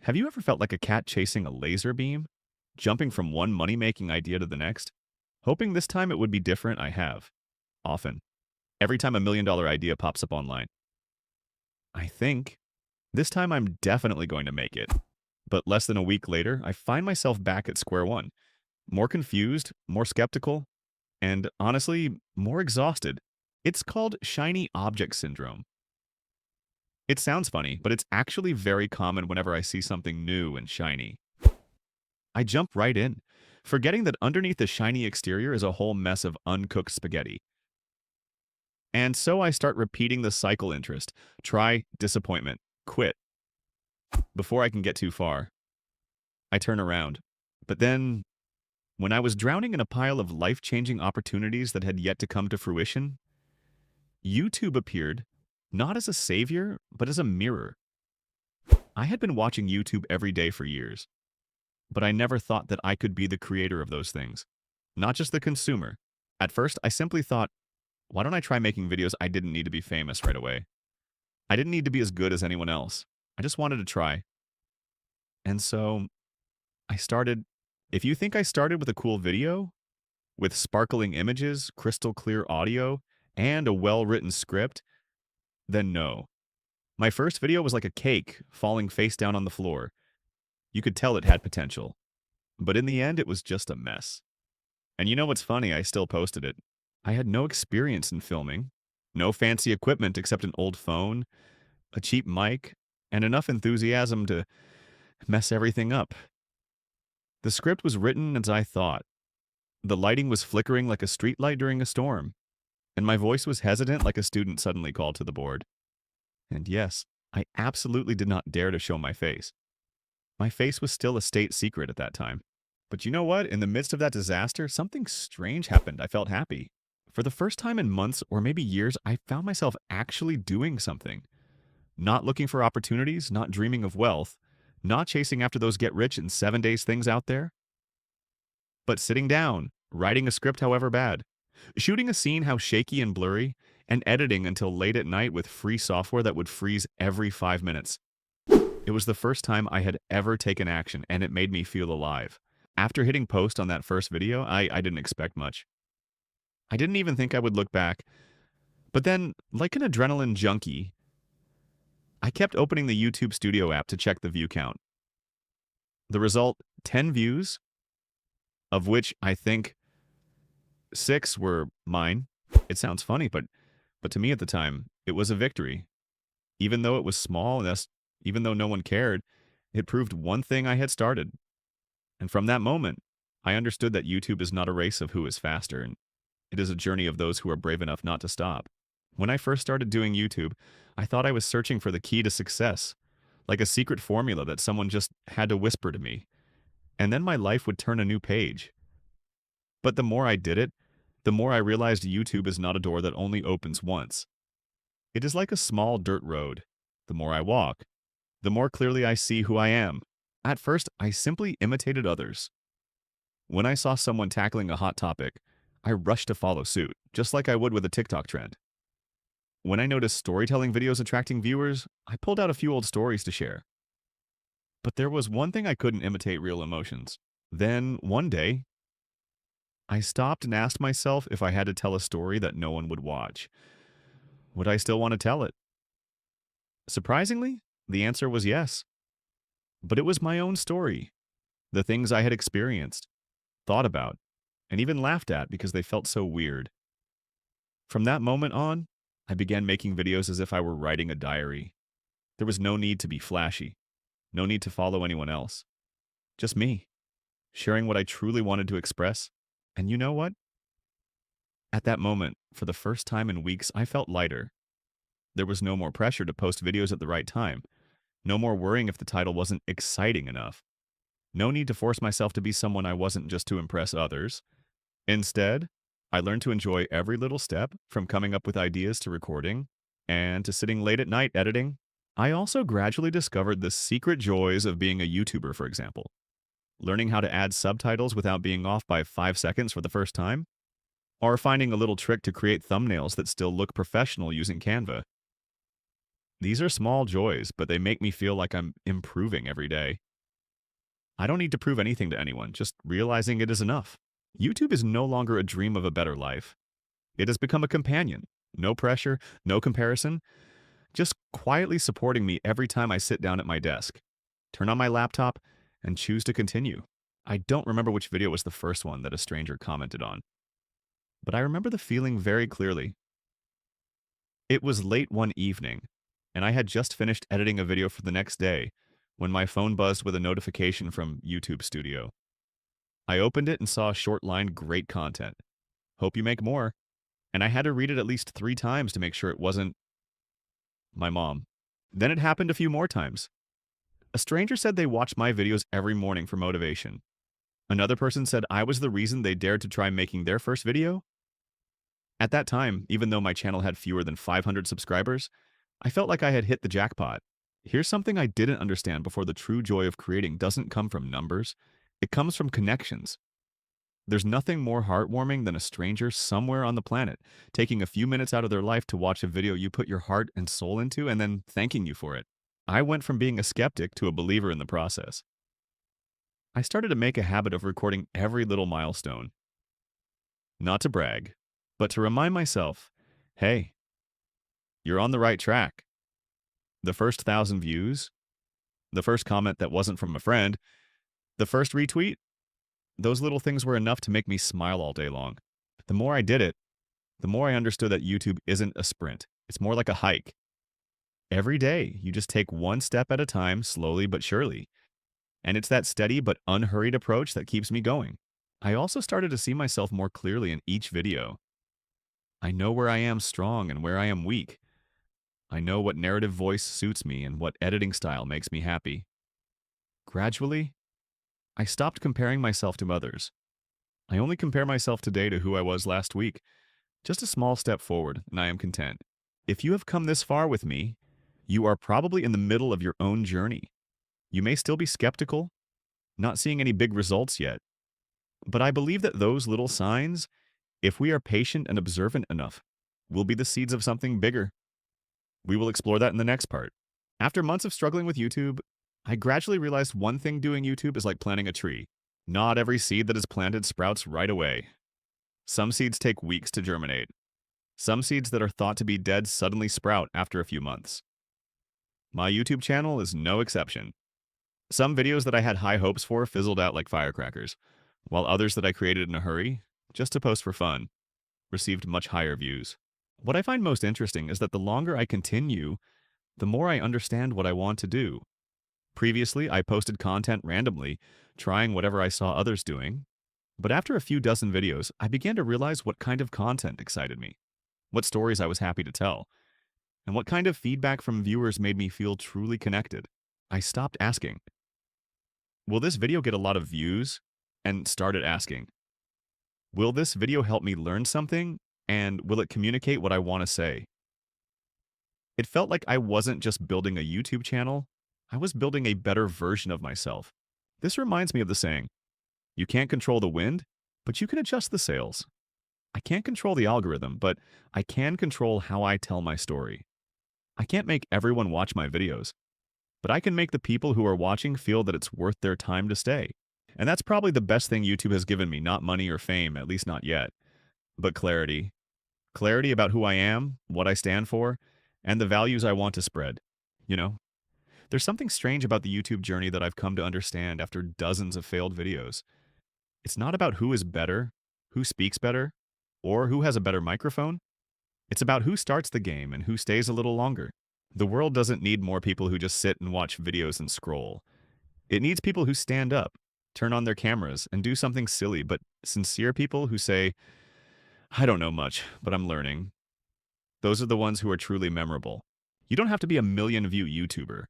Have you ever felt like a cat chasing a laser beam? Jumping from one money-making idea to the next? Hoping this time it would be different, I have. Often. Every time a $1 million idea pops up online. I think this time I'm definitely going to make it. But less than a week later, I find myself back at square one. More confused, more skeptical, and honestly, more exhausted. It's called shiny object syndrome. It sounds funny, but it's actually very common whenever I see something new and shiny. I jump right in, forgetting that underneath the shiny exterior is a whole mess of uncooked spaghetti. And so I start repeating the cycle interest. Try, disappointment, quit. Before I can get too far, I turn around. But then, when I was drowning in a pile of life-changing opportunities that had yet to come to fruition, YouTube appeared, not as a savior, but as a mirror. I had been watching YouTube every day for years, but I never thought that I could be the creator of those things, not just the consumer. At first, I simply thought, why don't I try making videos? I didn't need to be famous right away. I didn't need to be as good as anyone else. I just wanted to try. And so I started. If you think I started with a cool video, with sparkling images, crystal clear audio, and a well-written script, then no. My first video was like a cake falling face down on the floor. You could tell it had potential. But in the end, it was just a mess. And you know what's funny? I still posted it. I had no experience in filming, no fancy equipment except an old phone, a cheap mic, and enough enthusiasm to mess everything up. The script was written as I thought. The lighting was flickering like a streetlight during a storm, and my voice was hesitant like a student suddenly called to the board. And yes, I absolutely did not dare to show my face. My face was still a state secret at that time. But you know what? In the midst of that disaster, something strange happened. I felt happy. For the first time in months or maybe years, I found myself actually doing something. Not looking for opportunities, not dreaming of wealth, not chasing after those get-rich-in-7 days things out there, but sitting down, writing a script however bad, shooting a scene how shaky and blurry, and editing until late at night with free software that would freeze every 5 minutes. It was the first time I had ever taken action, and it made me feel alive. After hitting post on that first video, I didn't expect much. I didn't even think I would look back. But then, like an adrenaline junkie, I kept opening the YouTube Studio app to check the view count. The result, 10 views, of which I think 6 were mine. It sounds funny, but to me at the time, it was a victory. Even though it was small, and thus, even though no one cared, it proved one thing I had started. And from that moment, I understood that YouTube is not a race of who is faster, and it is a journey of those who are brave enough not to stop. When I first started doing YouTube, I thought I was searching for the key to success, like a secret formula that someone just had to whisper to me. And then my life would turn a new page. But the more I did it, the more I realized YouTube is not a door that only opens once. It is like a small dirt road. The more I walk, the more clearly I see who I am. At first, I simply imitated others. When I saw someone tackling a hot topic, I rushed to follow suit, just like I would with a TikTok trend. When I noticed storytelling videos attracting viewers, I pulled out a few old stories to share. But there was one thing I couldn't imitate: real emotions. Then, one day, I stopped and asked myself if I had to tell a story that no one would watch. Would I still want to tell it? Surprisingly, the answer was yes. But it was my own story. The things I had experienced, thought about, and even laughed at because they felt so weird. From that moment on, I began making videos as if I were writing a diary. There was no need to be flashy, no need to follow anyone else. Just me, sharing what I truly wanted to express. And you know what? At that moment, for the first time in weeks, I felt lighter. There was no more pressure to post videos at the right time. No more worrying if the title wasn't exciting enough. No need to force myself to be someone I wasn't just to impress others. Instead, I learned to enjoy every little step, from coming up with ideas to recording, and to sitting late at night editing. I also gradually discovered the secret joys of being a YouTuber, for example. Learning how to add subtitles without being off by 5 seconds for the first time, or finding a little trick to create thumbnails that still look professional using Canva. These are small joys, but they make me feel like I'm improving every day. I don't need to prove anything to anyone, just realizing it is enough. YouTube is no longer a dream of a better life. It has become a companion. No pressure, no comparison, just quietly supporting me every time I sit down at my desk, turn on my laptop, and choose to continue. I don't remember which video was the first one that a stranger commented on, but I remember the feeling very clearly. It was late one evening, and I had just finished editing a video for the next day when my phone buzzed with a notification from YouTube Studio. I opened it and saw a short line, "Great content. Hope you make more." And I had to read it at least 3 times to make sure it wasn't my mom. Then it happened a few more times. A stranger said they watched my videos every morning for motivation. Another person said I was the reason they dared to try making their first video. At that time, even though my channel had fewer than 500 subscribers, I felt like I had hit the jackpot. Here's something I didn't understand before: the true joy of creating doesn't come from numbers, it comes from connections. There's nothing more heartwarming than a stranger somewhere on the planet taking a few minutes out of their life to watch a video you put your heart and soul into and then thanking you for it. I went from being a skeptic to a believer in the process. I started to make a habit of recording every little milestone. Not to brag, but to remind myself, hey, you're on the right track. The first 1,000 views, the first comment that wasn't from a friend, the first retweet, those little things were enough to make me smile all day long. The more I did it, the more I understood that YouTube isn't a sprint. It's more like a hike. Every day, you just take one step at a time, slowly but surely. And it's that steady but unhurried approach that keeps me going. I also started to see myself more clearly in each video. I know where I am strong and where I am weak. I know what narrative voice suits me and what editing style makes me happy. Gradually, I stopped comparing myself to others. I only compare myself today to who I was last week. Just a small step forward, and I am content. If you have come this far with me, you are probably in the middle of your own journey. You may still be skeptical, not seeing any big results yet. But I believe that those little signs, if we are patient and observant enough, will be the seeds of something bigger. We will explore that in the next part. After months of struggling with YouTube, I gradually realized one thing: doing YouTube is like planting a tree. Not every seed that is planted sprouts right away. Some seeds take weeks to germinate. Some seeds that are thought to be dead suddenly sprout after a few months. My YouTube channel is no exception. Some videos that I had high hopes for fizzled out like firecrackers, while others that I created in a hurry, just to post for fun, received much higher views. What I find most interesting is that the longer I continue, the more I understand what I want to do. Previously, I posted content randomly, trying whatever I saw others doing. But after a few dozen videos, I began to realize what kind of content excited me, what stories I was happy to tell, and what kind of feedback from viewers made me feel truly connected. I stopped asking, will this video get a lot of views? And started asking, will this video help me learn something? And will it communicate what I want to say? It felt like I wasn't just building a YouTube channel, I was building a better version of myself. This reminds me of the saying, you can't control the wind, but you can adjust the sails. I can't control the algorithm, but I can control how I tell my story. I can't make everyone watch my videos, but I can make the people who are watching feel that it's worth their time to stay. And that's probably the best thing YouTube has given me: not money or fame, at least not yet, but clarity. Clarity about who I am, what I stand for, and the values I want to spread. You know, there's something strange about the YouTube journey that I've come to understand after dozens of failed videos. It's not about who is better, who speaks better, or who has a better microphone. It's about who starts the game and who stays a little longer. The world doesn't need more people who just sit and watch videos and scroll. It needs people who stand up, turn on their cameras, and do something silly but sincere people who say, I don't know much, but I'm learning. Those are the ones who are truly memorable. You don't have to be a million-view YouTuber,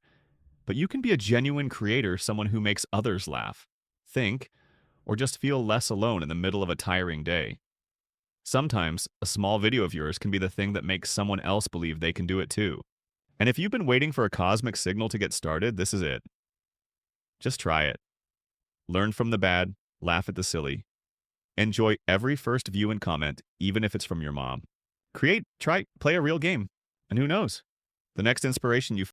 but you can be a genuine creator, someone who makes others laugh, think, or just feel less alone in the middle of a tiring day. Sometimes, a small video of yours can be the thing that makes someone else believe they can do it too. And if you've been waiting for a cosmic signal to get started, this is it. Just try it. Learn from the bad, laugh at the silly. Enjoy every first view and comment, even if it's from your mom. Play a real game. And who knows? The next inspiration you